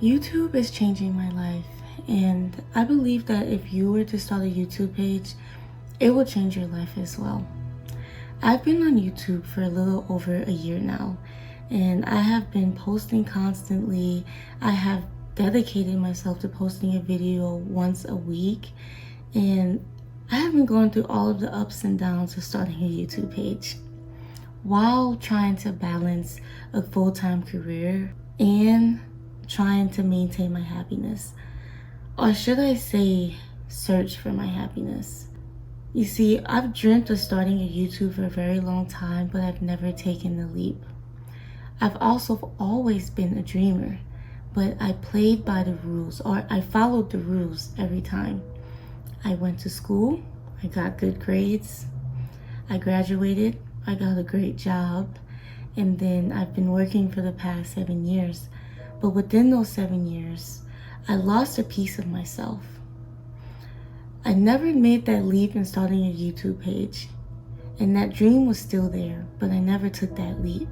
YouTube is changing my life, and I believe that if you were to start a YouTube page, it will change your life as well. I've been on YouTube for a little over a year now, and I have been posting constantly. I have dedicated myself to posting a video once a week, and I have been going through all of the ups and downs of starting a YouTube page while trying to balance a full-time career and trying to maintain my happiness. Or should I say, search for my happiness. You see, I've dreamt of starting a YouTube for a very long time, but I've never taken the leap. I've also always been a dreamer, but I played by the rules, or I followed the rules every time. I went to school, I got good grades, I graduated, I got a great job, and then I've been working for the past 7 years. But within those 7 years, I lost a piece of myself. I never made that leap in starting a YouTube page, and that dream was still there, but I never took that leap.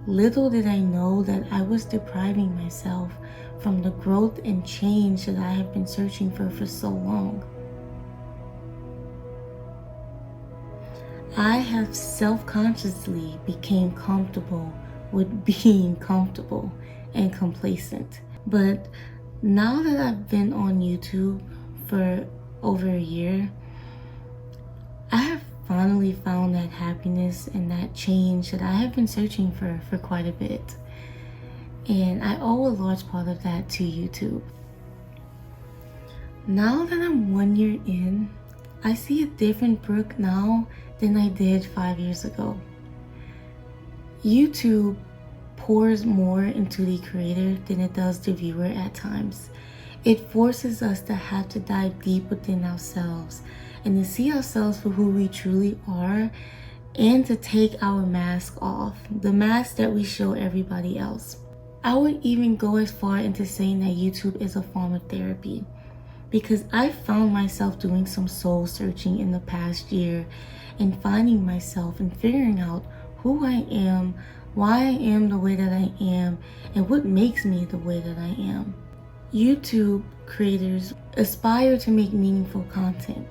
Little did I know that I was depriving myself from the growth and change that I have been searching for so long. I have self-consciously became comfortable with being comfortable and complacent. But now that I've been on YouTube for over a year, I have finally found that happiness and that change that I have been searching for quite a bit. And I owe a large part of that to YouTube. Now that I'm 1 year in, I see a different Brooke now than I did 5 years ago. YouTube pours more into the creator than it does the viewer at times. It forces us to have to dive deep within ourselves and to see ourselves for who we truly are, and to take our mask off, the mask that we show everybody else. I would even go as far into saying that YouTube is a form of therapy, because I found myself doing some soul searching in the past year and finding myself and figuring out who I am, why I am the way that I am, and what makes me the way that I am. YouTube creators aspire to make meaningful content,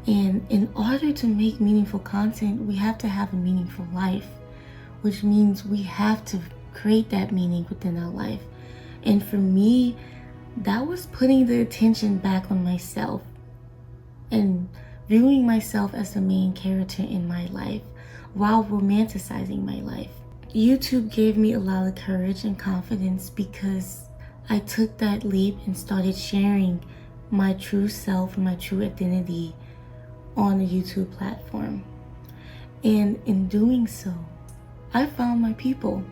and in order to make meaningful content, we have to have a meaningful life, which means we have to create that meaning within our life. And for me, that was putting the attention back on myself and viewing myself as the main character in my life while romanticizing my life. YouTube gave me a lot of courage and confidence because I took that leap and started sharing my true self and my true identity on the YouTube platform. And in doing so, I found my people.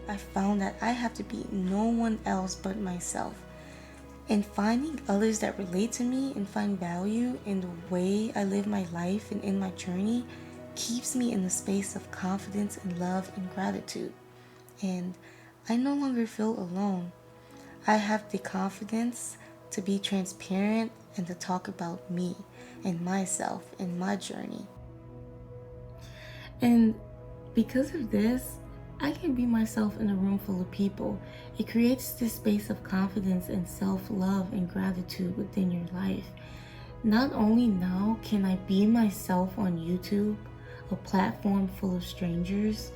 I found that I have to be no one else but myself. And finding others that relate to me and find value in the way I live my life and in my journey keeps me in the space of confidence and love and gratitude. And I no longer feel alone. I have the confidence to be transparent and to talk about me and myself and my journey. And because of this, I can be myself in a room full of people. It creates this space of confidence and self-love and gratitude within your life. Not only now can I be myself on YouTube, a platform full of strangers,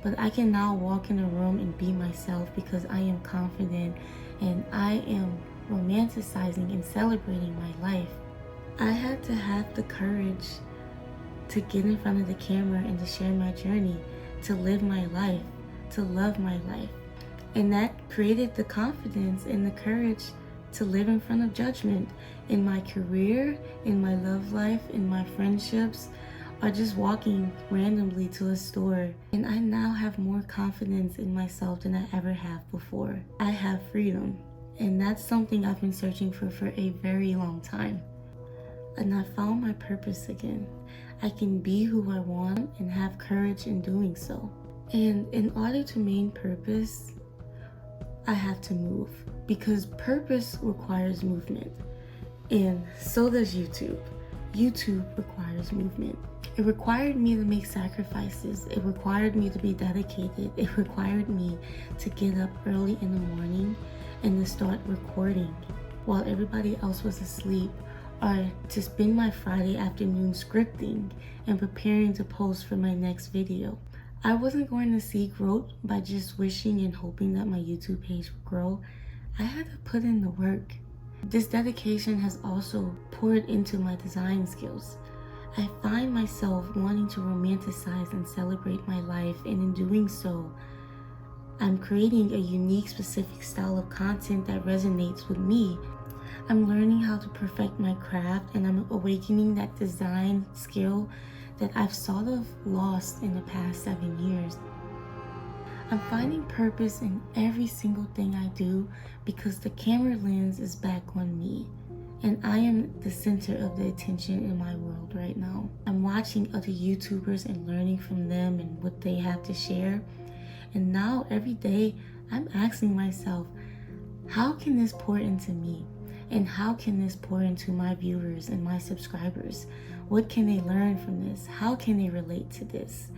but I can now walk in a room and be myself because I am confident and I am romanticizing and celebrating my life. I had to have the courage to get in front of the camera and to share my journey, to live my life, to love my life. And that created the confidence and the courage to live in front of judgment in my career, in my love life, in my friendships, or just walking randomly to a store. And I now have more confidence in myself than I ever have before. I have freedom, and that's something I've been searching for a very long time. And I found my purpose again. I can be who I want and have courage in doing so. And in order to maintain purpose, I have to move, because purpose requires movement. And so does YouTube. YouTube requires movement. It required me to make sacrifices. It required me to be dedicated. It required me to get up early in the morning and to start recording while everybody else was asleep, or to spend my Friday afternoon scripting and preparing to post for my next video. I wasn't going to see growth by just wishing and hoping that my YouTube page would grow. I had to put in the work. This dedication has also poured into my design skills. I find myself wanting to romanticize and celebrate my life, and in doing so, I'm creating a unique, specific style of content that resonates with me. I'm learning how to perfect my craft, and I'm awakening that design skill that I've sort of lost in the past 7 years. I'm finding purpose in every single thing I do because the camera lens is back on me, and I am the center of the attention in my world right now. I'm watching other YouTubers and learning from them and what they have to share. And now every day I'm asking myself, how can this pour into me? And how can this pour into my viewers and my subscribers? What can they learn from this? How can they relate to this?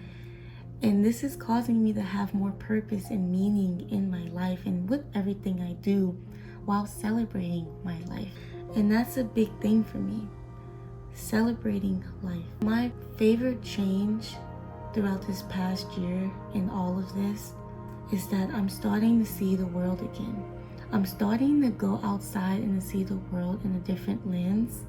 And this is causing me to have more purpose and meaning in my life and with everything I do, while celebrating my life. And that's a big thing for me, celebrating life. My favorite change throughout this past year in all of this is that I'm starting to see the world again. I'm starting to go outside and to see the world in a different lens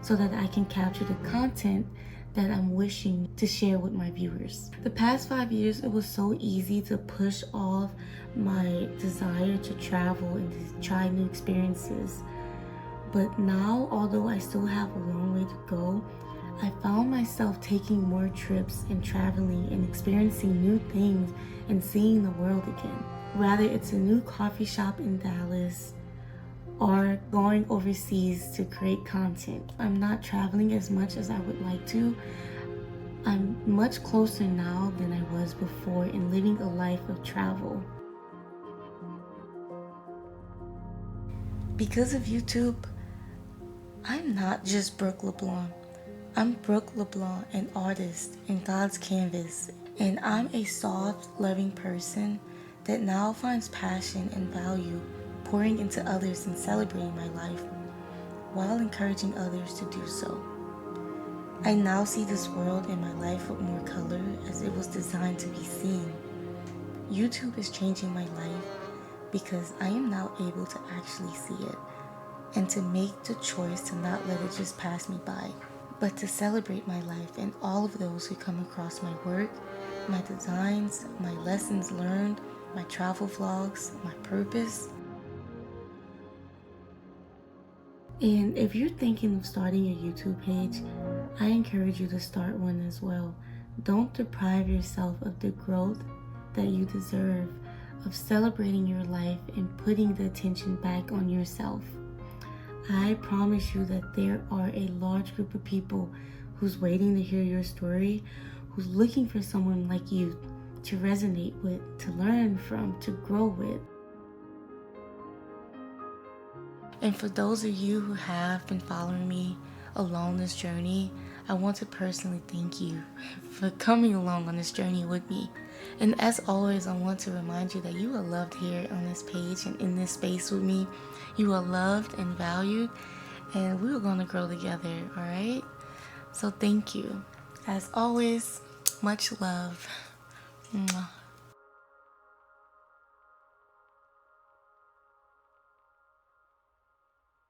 so that I can capture the content that I'm wishing to share with my viewers. The past 5 years, it was so easy to push off my desire to travel and to try new experiences. But now, although I still have a long way to go, I found myself taking more trips and traveling and experiencing new things and seeing the world again. Whether it's a new coffee shop in Dallas or going overseas to create content. I'm not traveling as much as I would like to. I'm much closer now than I was before in living a life of travel. Because of YouTube, I'm not just Brooke LeBlanc. I'm Brooke LeBlanc, an artist in God's canvas, and I'm a soft, loving person that now finds passion and value pouring into others and celebrating my life while encouraging others to do so. I now see this world and my life with more color, as it was designed to be seen. YouTube is changing my life because I am now able to actually see it and to make the choice to not let it just pass me by, but to celebrate my life and all of those who come across my work, my designs, my lessons learned, my travel vlogs, my purpose. And if you're thinking of starting a YouTube page, I encourage you to start one as well. Don't deprive yourself of the growth that you deserve, of celebrating your life and putting the attention back on yourself. I promise you that there are a large group of people who's waiting to hear your story, who's looking for someone like you to resonate with, to learn from, to grow with. And for those of you who have been following me along this journey, I want to personally thank you for coming along on this journey with me. And as always, I want to remind you that you are loved here on this page and in this space with me. You are loved and valued, and we are going to grow together, all right? So thank you. As always, much love. Mwah.